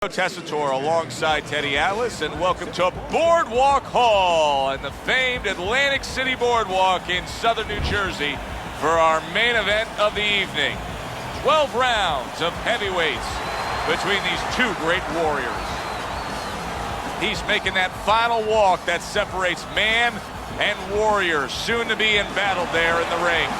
Tessitore alongside Teddy Atlas, and welcome to Boardwalk Hall and the famed Atlantic City Boardwalk in southern New Jersey for our main event of the evening. 12 rounds of heavyweights between these two great warriors. He's making that final walk that separates man and warrior, soon to be in battle there in the ring.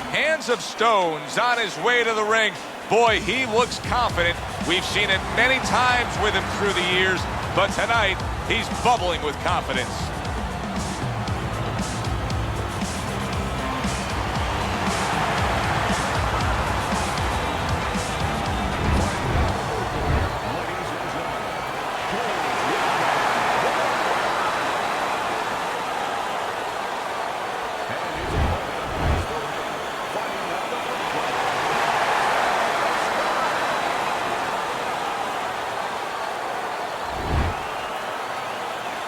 Hands of Stone's on his way to the ring. Boy, he looks confident. We've seen it many times with him through the years, but tonight he's bubbling with confidence.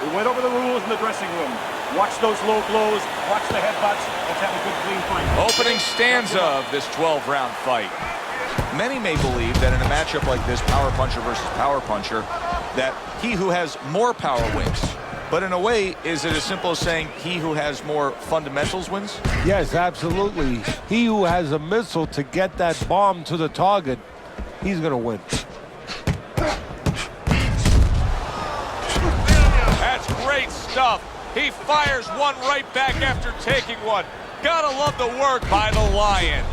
We went over the rules in the dressing room. Watch those low blows, watch the headbutts. Let's have a good, clean fight. Opening stanza of this 12-round fight. Many may believe that in a matchup like this, power puncher versus power puncher, that he who has more power wins. But in a way, is it as simple as saying he who has more fundamentals wins? Yes, absolutely. He who has a missile to get that bomb to the target, he's going to win. Great stuff. He fires one right back after taking one. Gotta love the work by the Lion.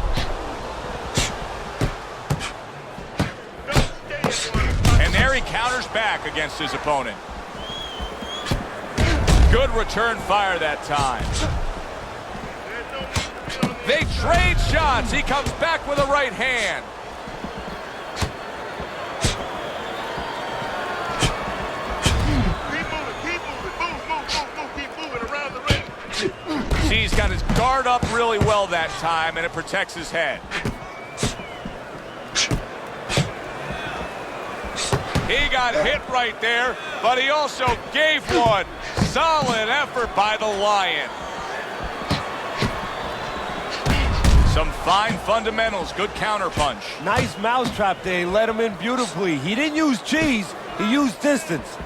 And there he counters back against his opponent. Good return fire that time. They trade shots. He comes back with a right hand. He's got his guard up really well that time, and it protects his head. He got hit right there, but he also gave one. Solid effort by the Lion. Some fine fundamentals, good counterpunch. Nice mousetrap there. He let him in beautifully. He didn't use cheese, he used distance.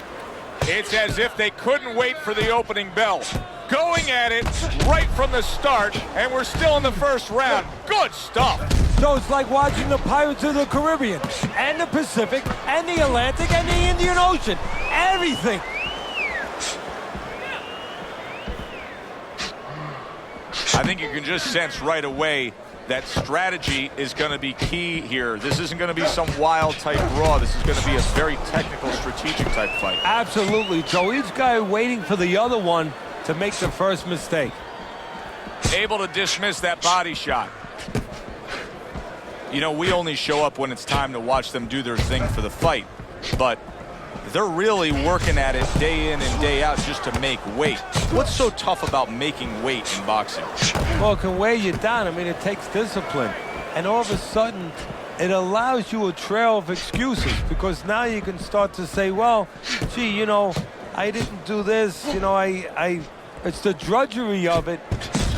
It's as if they couldn't wait for the opening bell. Going at it right from the start, and we're still in the first round. Good stuff. So it's like watching the Pirates of the Caribbean, and the Pacific, and the Atlantic, and the Indian Ocean. Everything. I think you can just sense right away that strategy is going to be key here. This isn't going to be some wild type brawl. This is going to be a very technical, strategic type fight. Absolutely, Joe. Each guy waiting for the other one to make the first mistake. Able to dismiss that body shot. You know, we only show up when it's time to watch them do their thing for the fight, but they're really working at it day in and day out just to make weight. What's so tough about making weight in boxing? Well, it can weigh you down. I mean, it takes discipline. And all of a sudden, it allows you a trail of excuses, because now you can start to say, well, gee, you know, I didn't do this, you know, it's the drudgery of it,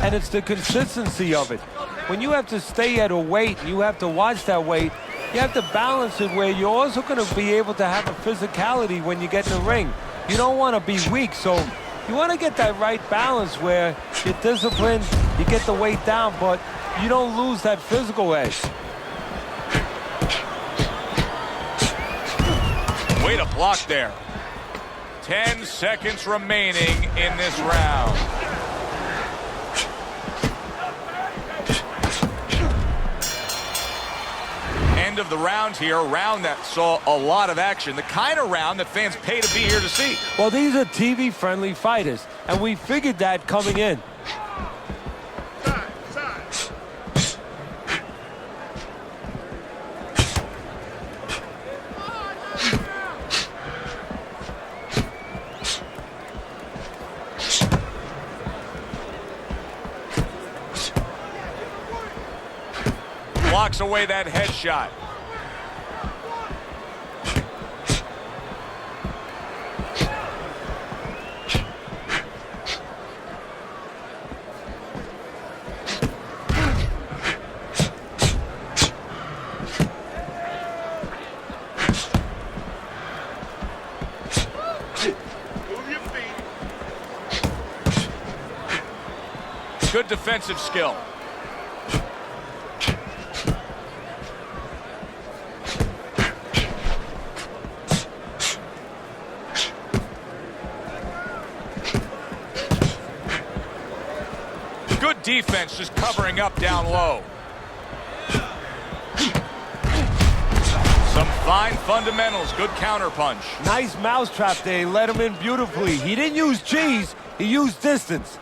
and it's the consistency of it. When you have to stay at a weight, and you have to watch that weight, you have to balance it where you're also going to be able to have a physicality when you get in the ring. You don't want to be weak, so you want to get that right balance where you're disciplined, you get the weight down, but you don't lose that physical edge. Way to block there. 10 seconds remaining in this round. End of the round here, a round that saw a lot of action, the kind of round that fans pay to be here to see. Well, these are TV-friendly fighters, and we figured that coming in. Blocks away that headshot. good defensive skill. Good defense, just covering up down low. Some fine fundamentals, good counterpunch. Nice mousetrap there. He let him in beautifully. He didn't use cheese, he used distance.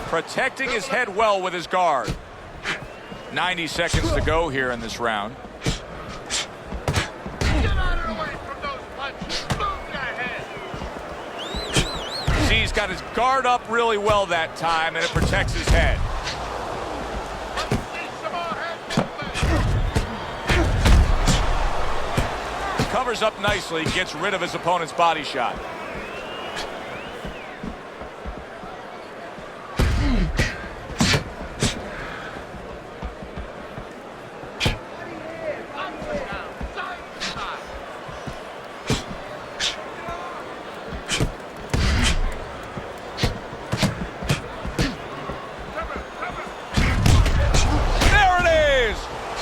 Protecting his head well with his guard. 90 seconds to go here in this round. See, he's got his guard up really well that time, and it protects his head. Covers up nicely, gets rid of his opponent's body shot.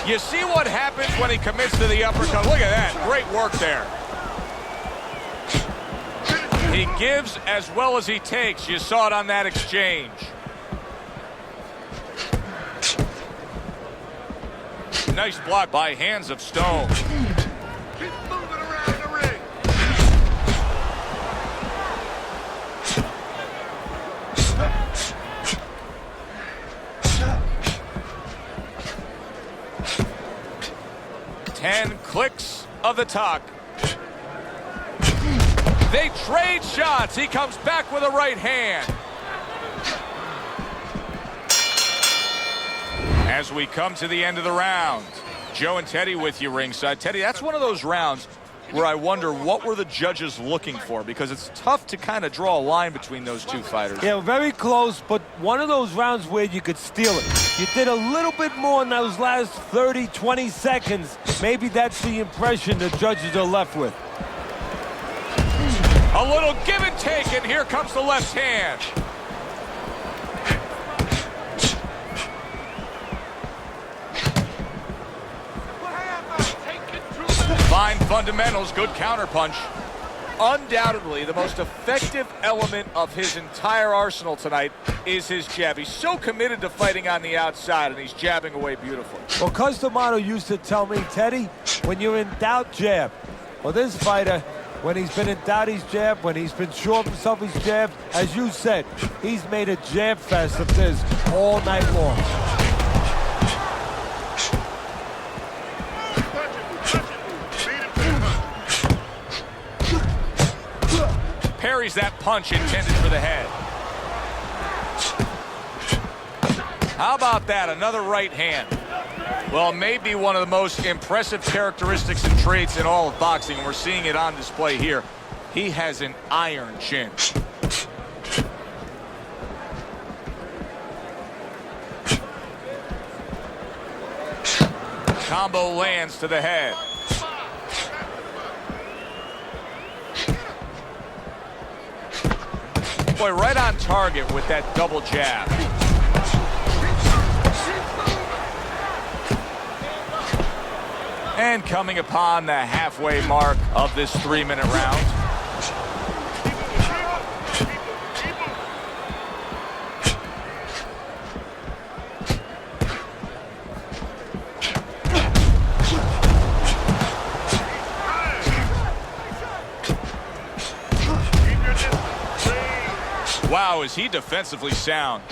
You see what happens when he commits to the uppercut. Look at that. Great work there. He gives as well as he takes. You saw it on that exchange. Nice block by Hands of Stone. Keep moving around the ring. Ten clicks of the talk. They trade shots. He comes back with a right hand. As we come to the end of the round, Joe and Teddy with you ringside. Teddy, that's one of those rounds where I wonder what were the judges looking for, because it's tough to kind of draw a line between those two fighters. Yeah, very close, but one of those rounds where you could steal it. You did a little bit more in those last 30, 20 seconds. Maybe that's the impression the judges are left with. A little give and take, and here comes the left hand. Fine fundamentals, good counterpunch. Undoubtedly, the most effective element of his entire arsenal tonight is his jab. He's so committed to fighting on the outside, and he's jabbing away beautifully. Well, Customato used to tell me, Teddy, when you're in doubt, jab. Well, this fighter, when he's been in doubt, he's jabbed. When he's been sure of himself, he's jabbed. As you said, he's made a jab fest of this all night long. Parries that punch intended for the head. How about that? Another right hand. Well, maybe one of the most impressive characteristics and traits in all of boxing, and we're seeing it on display here. He has an iron chin. Combo lands to the head. Boy, right on target with that double jab. And coming upon the halfway mark of this 3-minute round. Wow, is he defensively sound.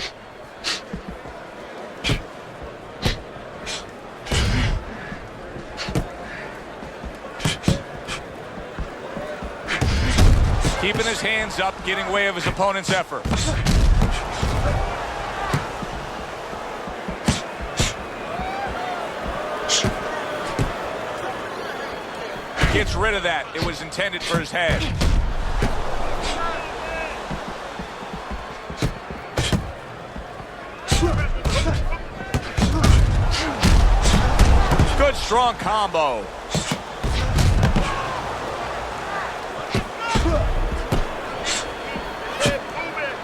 Keeping his hands up, getting way of his opponent's effort. Gets rid of that. It was intended for his head. Good strong combo. Head moving.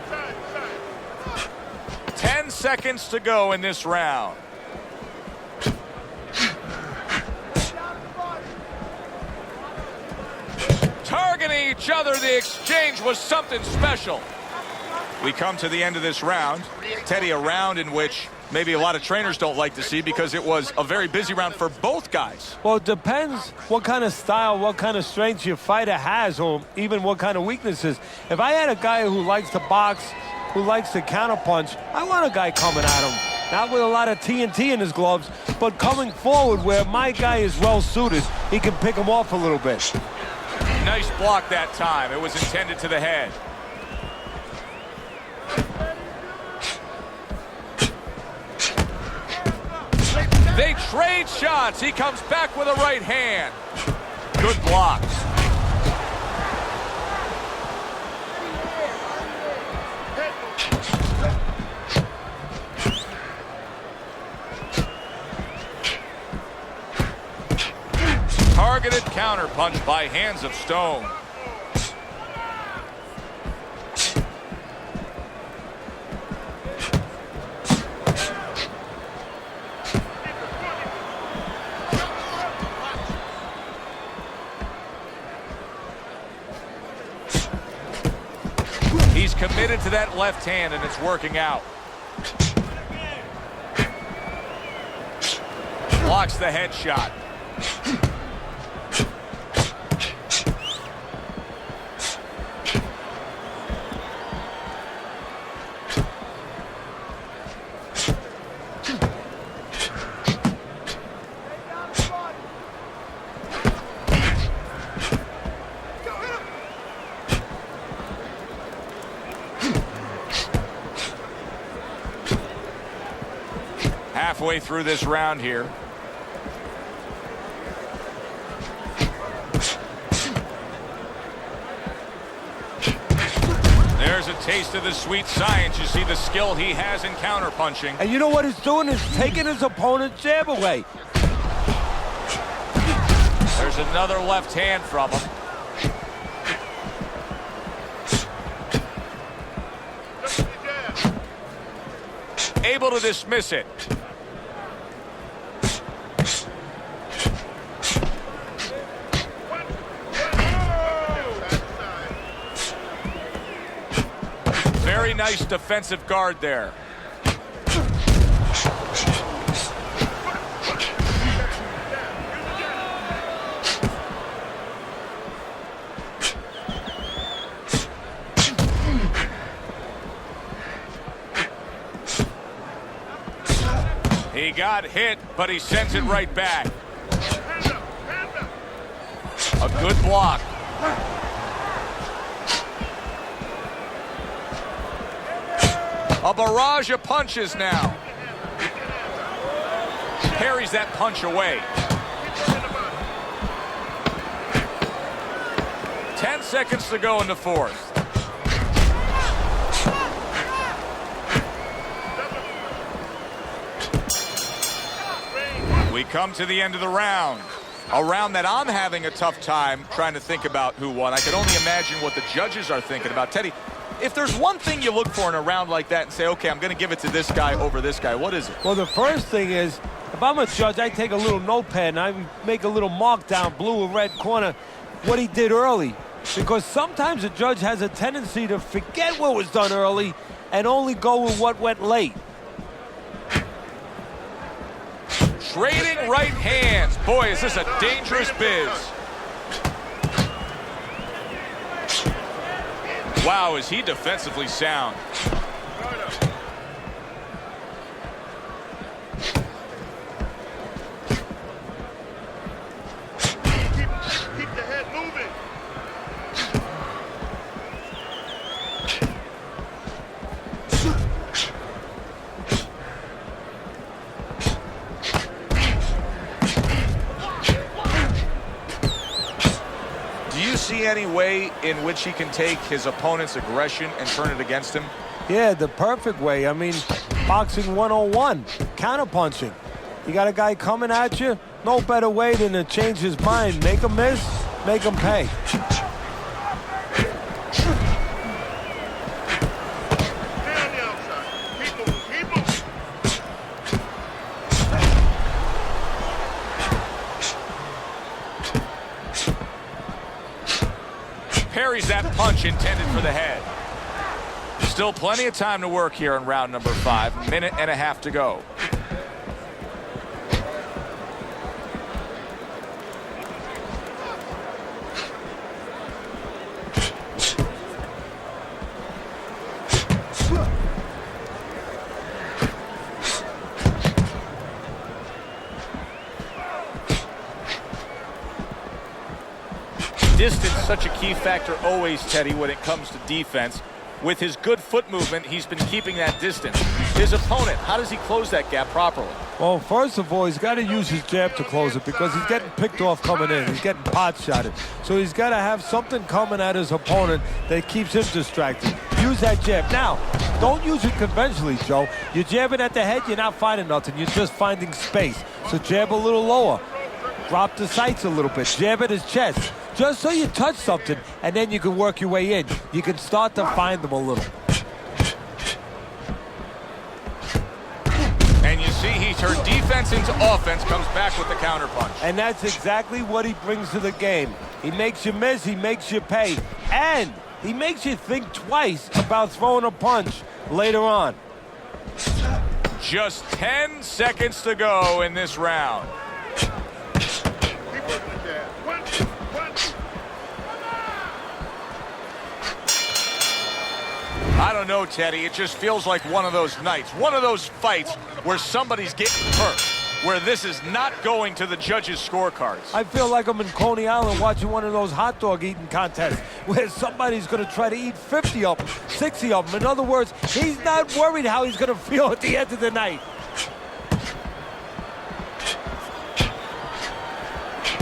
Side, side. 10 seconds to go in this round. Targeting each other, the exchange was something special. We come to the end of this round. Teddy, a round in which maybe a lot of trainers don't like to see because it was a very busy round for both guys. Well, it depends what kind of style, what kind of strength your fighter has, or even what kind of weaknesses. If I had a guy who likes to box, who likes to counterpunch, I want a guy coming at him. Not with a lot of TNT in his gloves, but coming forward where my guy is well suited, he can pick him off a little bit. Nice block that time. It was intended to the head. They trade shots. He comes back with a right hand. Good blocks. Targeted counterpunch by Hands of Stone. He's committed to that left hand, and it's working out. Blocks the headshot. Halfway through this round here. There's a taste of the sweet science. You see the skill he has in counterpunching. And you know what he's doing is taking his opponent's jab away. There's another left hand from him. Able to dismiss it. Very nice defensive guard there. He got hit, but he sends it right back. A good block. A barrage of punches now. Parries that punch away. 10 seconds to go in the fourth. We come to the end of the round. A round that I'm having a tough time trying to think about who won. I can only imagine what the judges are thinking about. Teddy, if there's one thing you look for in a round like that and say, okay, I'm going to give it to this guy over this guy, what is it? Well, the first thing is, if I'm a judge, I take a little notepad and I make a little mark down blue or red corner what he did early. Because sometimes a judge has a tendency to forget what was done early and only go with what went late. Trading right hands. Boy, is this a dangerous biz. Wow, is he defensively sound. Keep the head moving. Do you see see any way in which he can take his opponent's aggression and turn it against him? Yeah, the perfect way. I mean, boxing 101, counterpunching. You got a guy coming at you, no better way than to change his mind. Make him miss, make him pay. Stay on the outside. Keep moving. Keep moving. Parries that punch intended for the head. Still plenty of time to work here in round number 5. Minute and a half to go. Distance, such a key factor always, Teddy, when it comes to defense. With his good foot movement, he's been keeping that distance. His opponent, how does he close that gap properly? Well, first of all, he's got to use his jab to close it because he's getting picked off coming in. He's getting pot shotted. So he's got to have something coming at his opponent that keeps him distracted. Use that jab. Now, don't use it conventionally, Joe. You're jabbing at the head, you're not finding nothing. You're just finding space. So jab a little lower. Drop the sights a little bit. Jab at his chest. Just so you touch something, and then you can work your way in. You can start to find them a little. And you see he turned defense into offense, comes back with the counterpunch. And that's exactly what he brings to the game. He makes you miss, he makes you pay, and he makes you think twice about throwing a punch later on. Just 10 seconds to go in this round. Keep working the jab. Punch. Punch. I don't know, Teddy. It just feels like one of those nights, one of those fights where somebody's getting hurt, where this is not going to the judges' scorecards. I feel like I'm in Coney Island watching one of those hot dog eating contests where somebody's going to try to eat 50 of them, 60 of them. In other words, he's not worried how he's going to feel at the end of the night.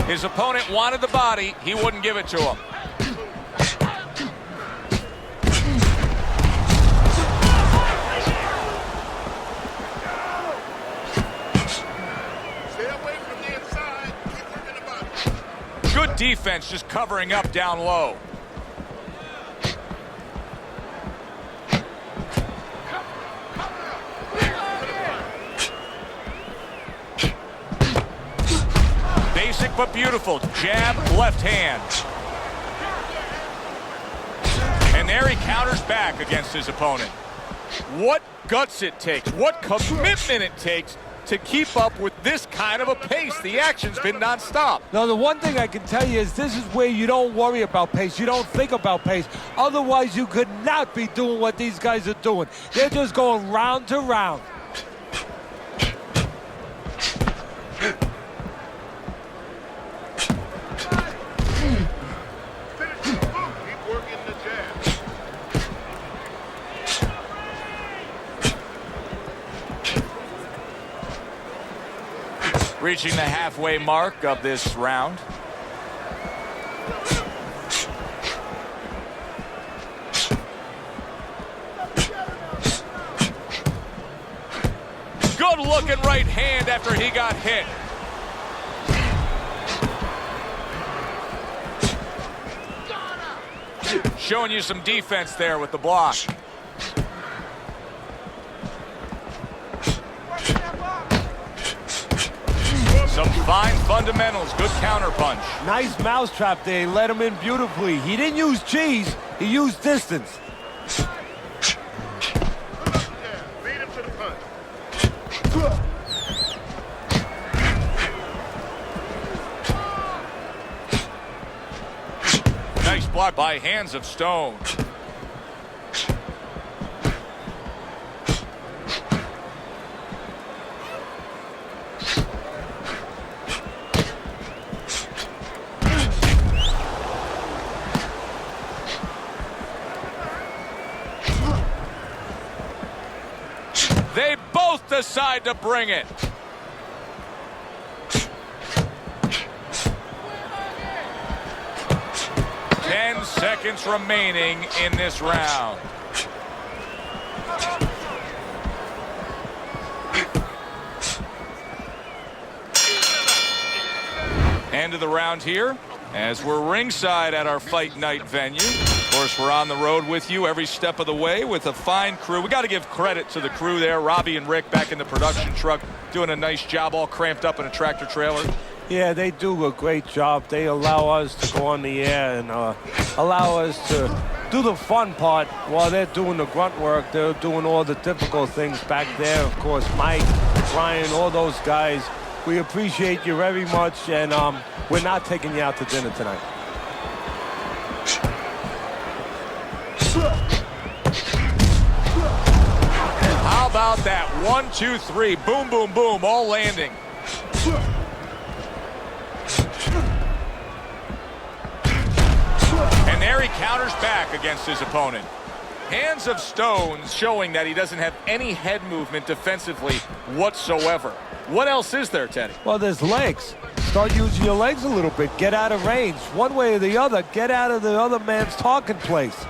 His opponent wanted the body. He wouldn't give it to him. Stay away from the inside. Keep working the body. Good defense, just covering up down low. Basic but beautiful. Jab, left hand. And there he counters back against his opponent. What guts it takes, what commitment it takes to keep up with this kind of a pace. The action's been nonstop. Now, the one thing I can tell you is this is where you don't worry about pace. You don't think about pace. Otherwise, you could not be doing what these guys are doing. They're just going round to round. Keep working the jab. Reaching the halfway mark of this round. Good looking right hand after he got hit. Showing you some defense there with the block. Some fine fundamentals, good counterpunch. Nice mousetrap there. He let him in beautifully. He didn't use cheese. He used distance. Beat him to the punch. Nice block by Hands of Stone. They both decide to bring it. 10 seconds remaining in this round. End of the round here as we're ringside at our fight night venue. Of course, we're on the road with you every step of the way with a fine crew. We got to give credit to the crew there. Robbie and Rick back in the production truck doing a nice job, all cramped up in a tractor trailer. Yeah, they do a great job. They allow us to go on the air and allow us to do the fun part while they're doing the grunt work. They're doing all the difficult things back there. Of course, Mike, Brian, all those guys. We appreciate you very much, and we're not taking you out to dinner tonight. How about that? 1, 2, 3. Boom, boom, boom. All landing. And there he counters back against his opponent. Hands of stone showing that he doesn't have any head movement defensively whatsoever. What else is there, Teddy? Well, there's legs. Start using your legs a little bit. Get out of range. One way or the other, get out of the other man's talking place.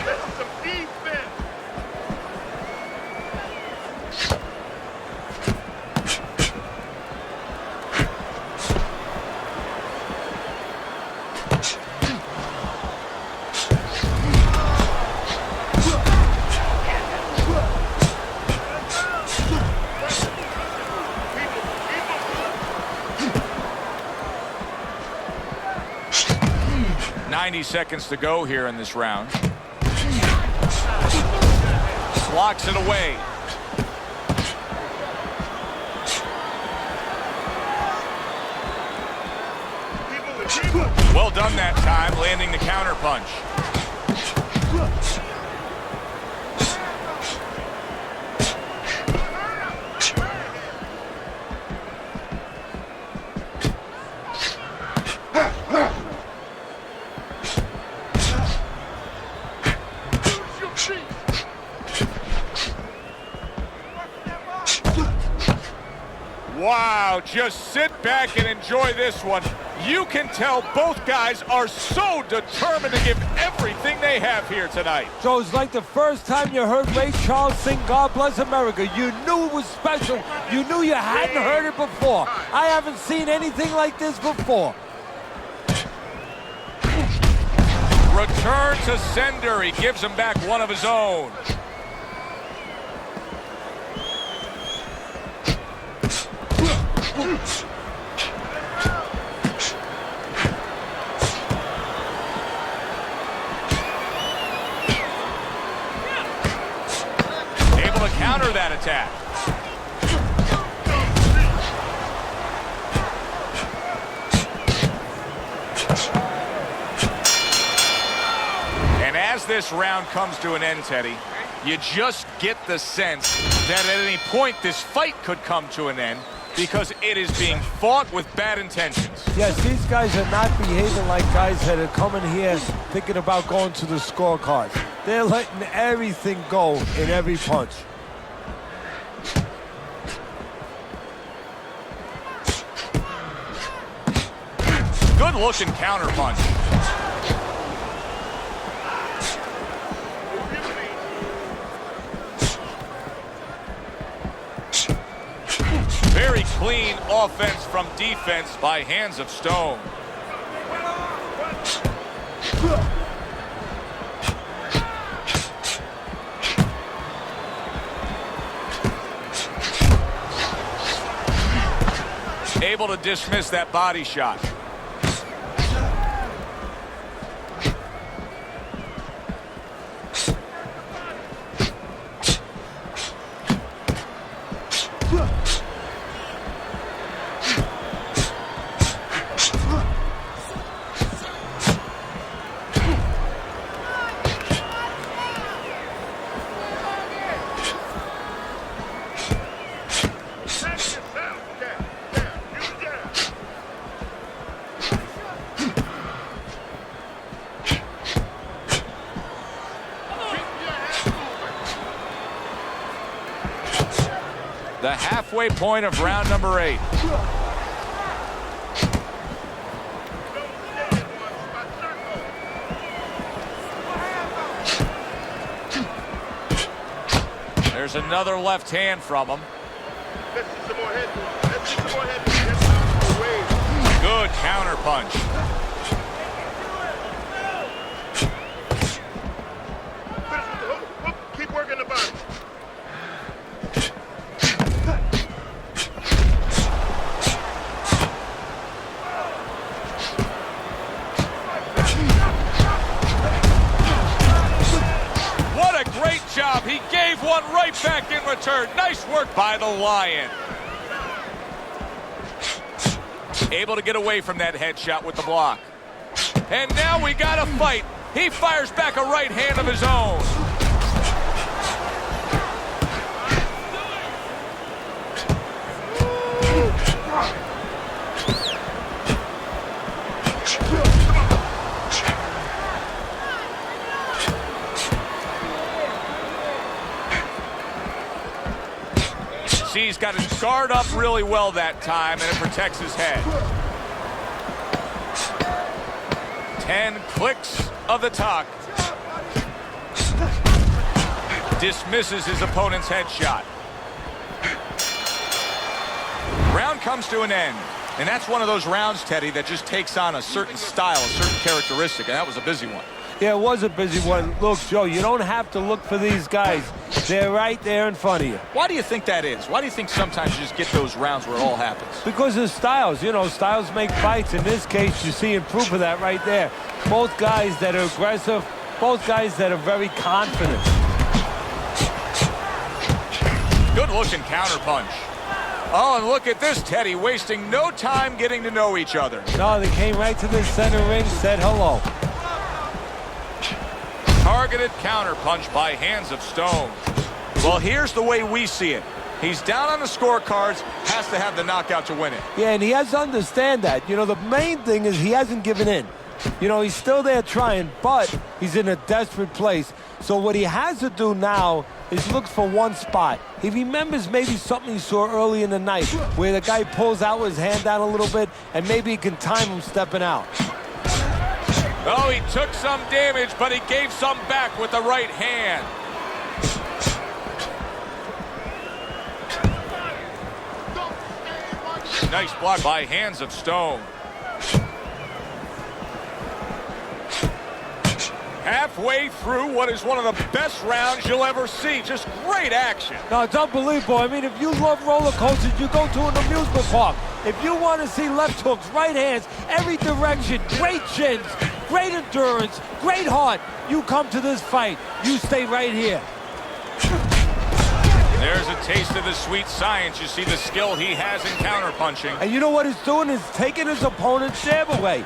That's some defense. Seconds to go here in this round. Blocks it away. Well done that time, landing the counter punch. Wow, just sit back and enjoy this one. You can tell both guys are so determined to give everything they have here tonight. So it's like the first time you heard Ray Charles sing God Bless America. You knew it was special. You knew you hadn't heard it before. I haven't seen anything like this before. Return to sender. He gives him back one of his own. Able to counter that attack. And as this round comes to an end, Teddy, you just get the sense that at any point this fight could come to an end because it is being fought with bad intentions. Yes, these guys are not behaving like guys that are coming here thinking about going to the scorecards. They're letting everything go in every punch. Good looking counter punch. Very clean offense from defense by Hands of Stone. Able to dismiss that body shot. The halfway point of round number 8. There's another left hand from him. Let's see some more head movement. Let's see some more head movement. That's away. Good counter punch. Finish with the hook. Hook. Keep working the body. What a great job. He gave one right back in return. Nice work by the Lion. Able to get away from that headshot with the block. And now we got a fight. He fires back a right hand of his own. See, he's got his guard up really well that time, and it protects his head. 10 clicks of the tuck. Dismisses his opponent's headshot. Round comes to an end. And that's one of those rounds, Teddy, that just takes on a certain style, a certain characteristic, and that was a busy one. Yeah, it was a busy one. Look, Joe, you don't have to look for these guys. They're right there in front of you. Why do you think that is? Why do you think sometimes you just get those rounds where it all happens? Because of styles. You know, styles make fights. In this case, you see proof of that right there. Both guys that are aggressive, both guys that are very confident. Good-looking counterpunch. Oh, and look at this, Teddy, wasting no time getting to know each other. No, they came right to the center ring, said hello. Targeted counterpunch by Hands of Stone. Well, here's the way we see it. He's down on the scorecards, has to have the knockout to win it. Yeah, and he has to understand that. You know, the main thing is he hasn't given in. You know, he's still there trying, but he's in a desperate place. So what he has to do now is look for one spot. He remembers maybe something he saw early in the night where the guy pulls out his hand down a little bit, and maybe he can time him stepping out. Oh, he took some damage, but he gave some back with the right hand. Nice block by Hands of Stone. Halfway through what is one of the best rounds you'll ever see. Just great action. No, it's unbelievable. I mean, if you love roller coasters, you go to an amusement park. If you want to see left hooks, right hands, every direction, great chins, great endurance, great heart, you come to this fight. You stay right here. There's a taste of the sweet science. You see the skill he has in counterpunching. And you know what he's doing is taking his opponent's jab away.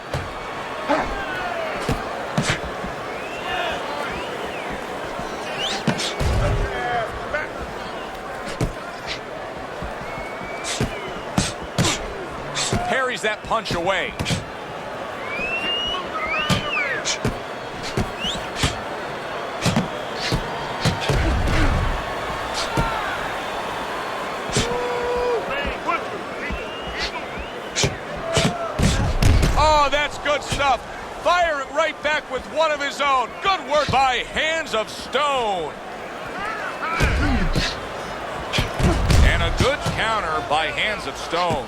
Parries that punch away. Oh, that's good stuff. Firing right back with one of his own. Good work by Hands of Stone. And a good counter by Hands of Stone.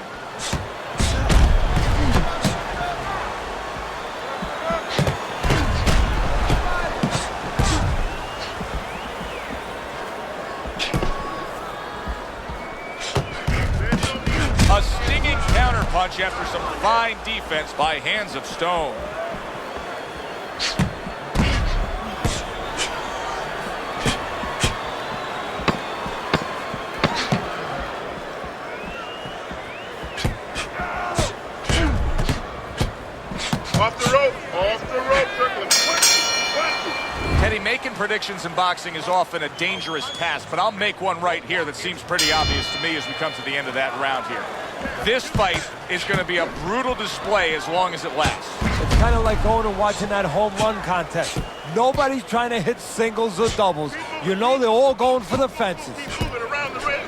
A stinging counterpunch after some fine defense by Hands of Stone. Off the rope, circling. Teddy, making predictions in boxing is often a dangerous task, but I'll make one right here that seems pretty obvious to me as we come to the end of that round here. This fight is going to be a brutal display as long as it lasts. It's kind of like going and watching that home run contest. Nobody's trying to hit singles or doubles. You know they're all going for the fences. Keep moving around the ring.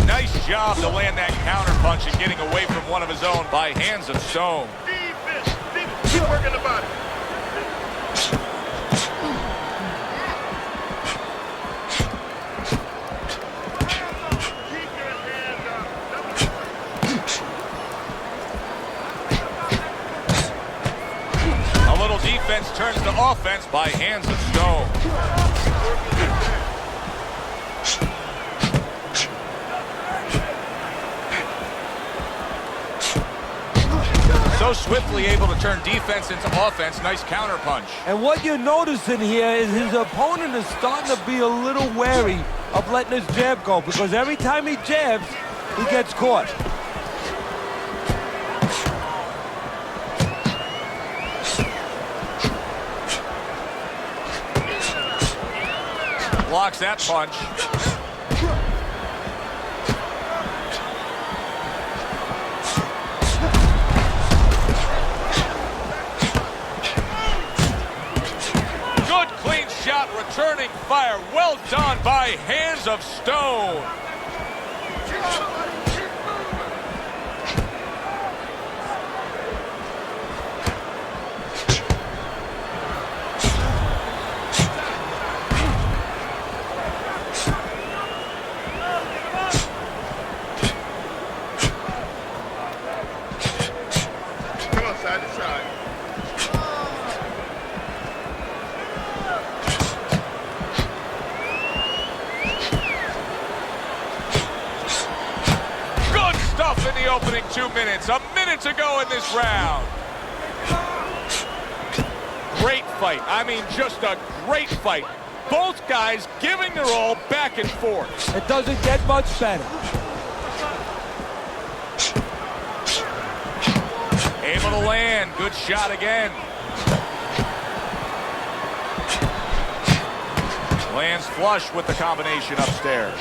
Nice job to land that counterpunch and getting away from one of his own by Hands of Stone. Defense. Keep working the body. offense by hands of stone. So swiftly able to turn defense into offense. Nice counterpunch. And what you're noticing here is his opponent is starting to be a little wary of letting his jab go, because every time he jabs, he gets caught. Blocks that punch. Good clean shot, returning fire. Well done by hands of stone. Come on, side to side. Good stuff in the opening 2 minutes. A minute to go in this round. Great fight. I mean, just a great fight. Both guys giving their all back and forth. It doesn't get much better. Able to land. Good shot again. Lands flush with the combination upstairs.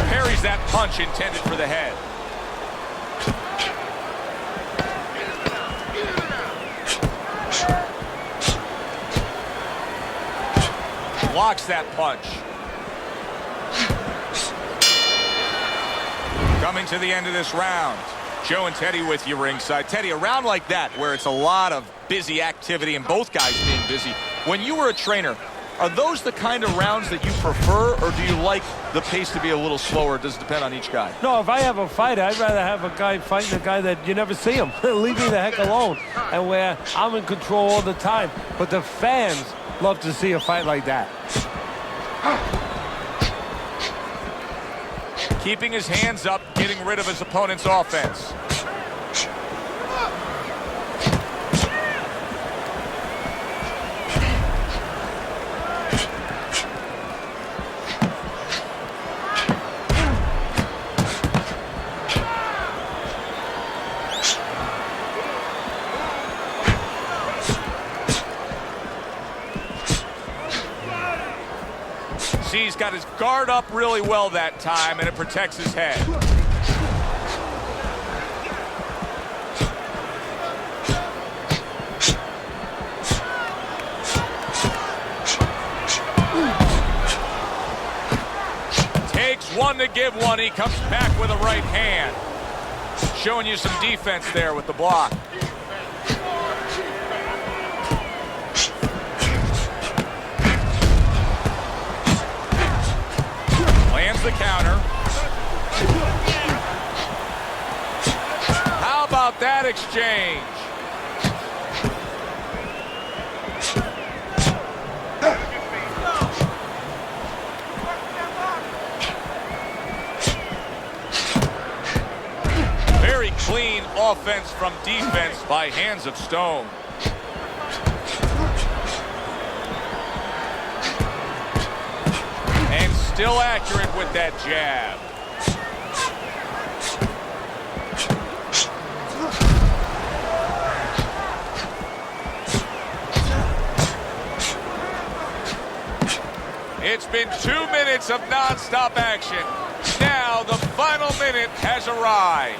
Parries that punch intended for the head. Blocks that punch. Coming to the end of this round. Joe and Teddy with you ringside. Teddy, a round like that where it's a lot of busy activity and both guys being busy. When you were a trainer, are those the kind of rounds that you prefer, or do you like the pace to be a little slower? Does it depend on each guy? No, if I have a fight, I'd rather have a guy fighting a guy that you never see him. Leave me the heck alone. And where I'm in control all the time. But the fans love to see a fight like that. Keeping his hands up, getting rid of his opponent's offense. See, he's got his guard up really well that time, and it protects his head. Takes one to give one. He comes back with a right hand. Showing you some defense there with the block. Lands the counter. How about that exchange? Very clean offense from defense by hands of stone. And still accurate with that jab. It's been 2 minutes of non-stop action. Now the final minute has arrived.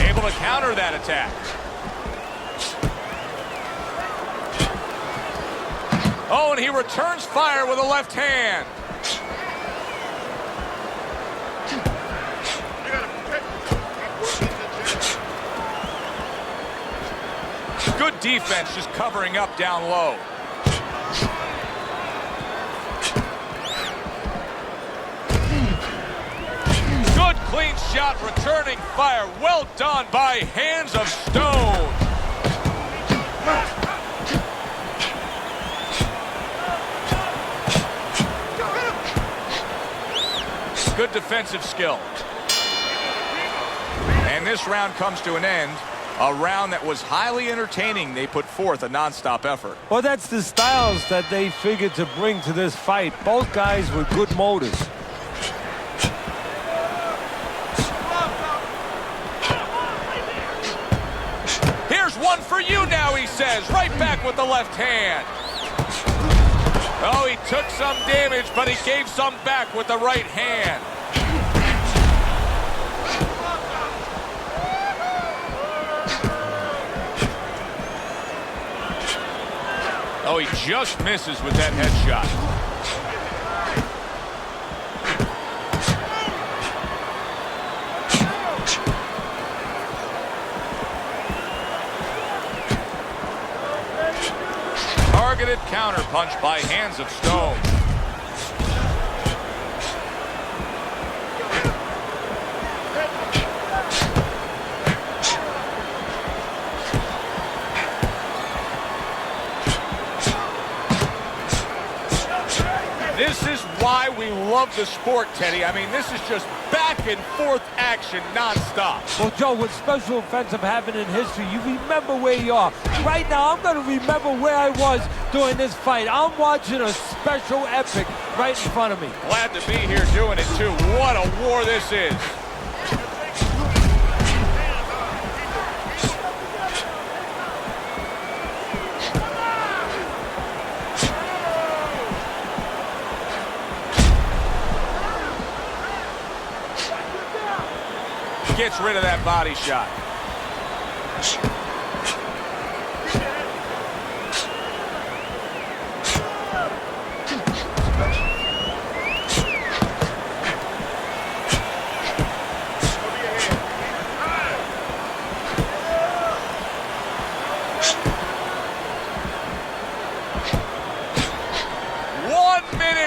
Able to counter that attack. Oh, and he returns fire with a left hand. defense just covering up down low. Good clean shot, returning fire. Well done by Hands of Stone. Good defensive skill. And this round comes to an end. A round that was highly entertaining. They put forth a nonstop effort. Well, that's the styles that they figured to bring to this fight. Both guys with good motors. Here's one for you now, he says. Right back with the left hand. Oh, he took some damage, but he gave some back with the right hand. Oh, he just misses with that headshot. Targeted counterpunch by Hands of Stone. This is why we love the sport, Teddy. I mean, this is just back and forth action nonstop. Well, Joe, with special offensive happening in history, you remember where you are. Right now, I'm going to remember where I was during this fight. I'm watching a special epic right in front of me. Glad to be here doing it, too. What a war this is. Gets rid of that body shot.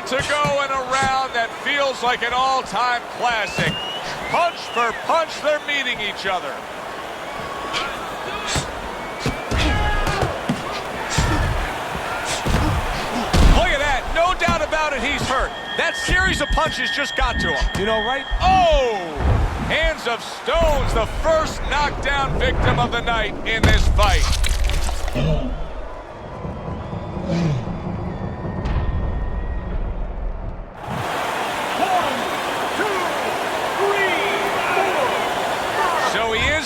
To go in a round that feels like an all-time classic. Punch for punch, they're meeting each other. Look at that, no doubt about it, he's hurt. That series of punches just got to him. You know, right? Oh! Hands of Stone's the first knockdown victim of the night in this fight.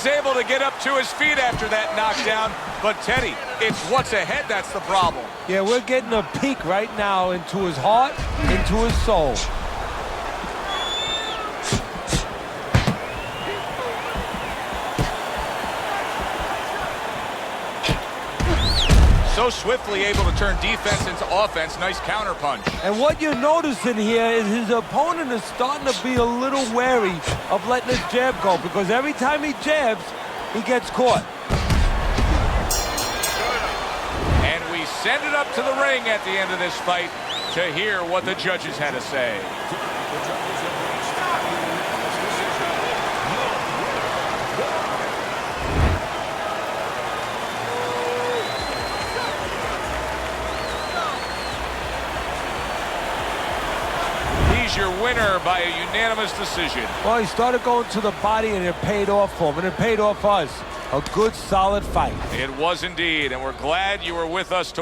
Able to get up to his feet after that knockdown, but Teddy, it's what's ahead that's the problem. Yeah, we're getting a peek right now into his heart, into his soul. So swiftly able to turn defense into offense. Nice counterpunch. And what you're noticing here is his opponent is starting to be a little wary of letting his jab go, because every time he jabs, he gets caught. And we send it up to the ring at the end of this fight to hear what the judges had to say. Your winner by a unanimous decision. Well, he started going to the body, and it paid off for him, and it paid off us. A good, solid fight. It was indeed, and we're glad you were with us to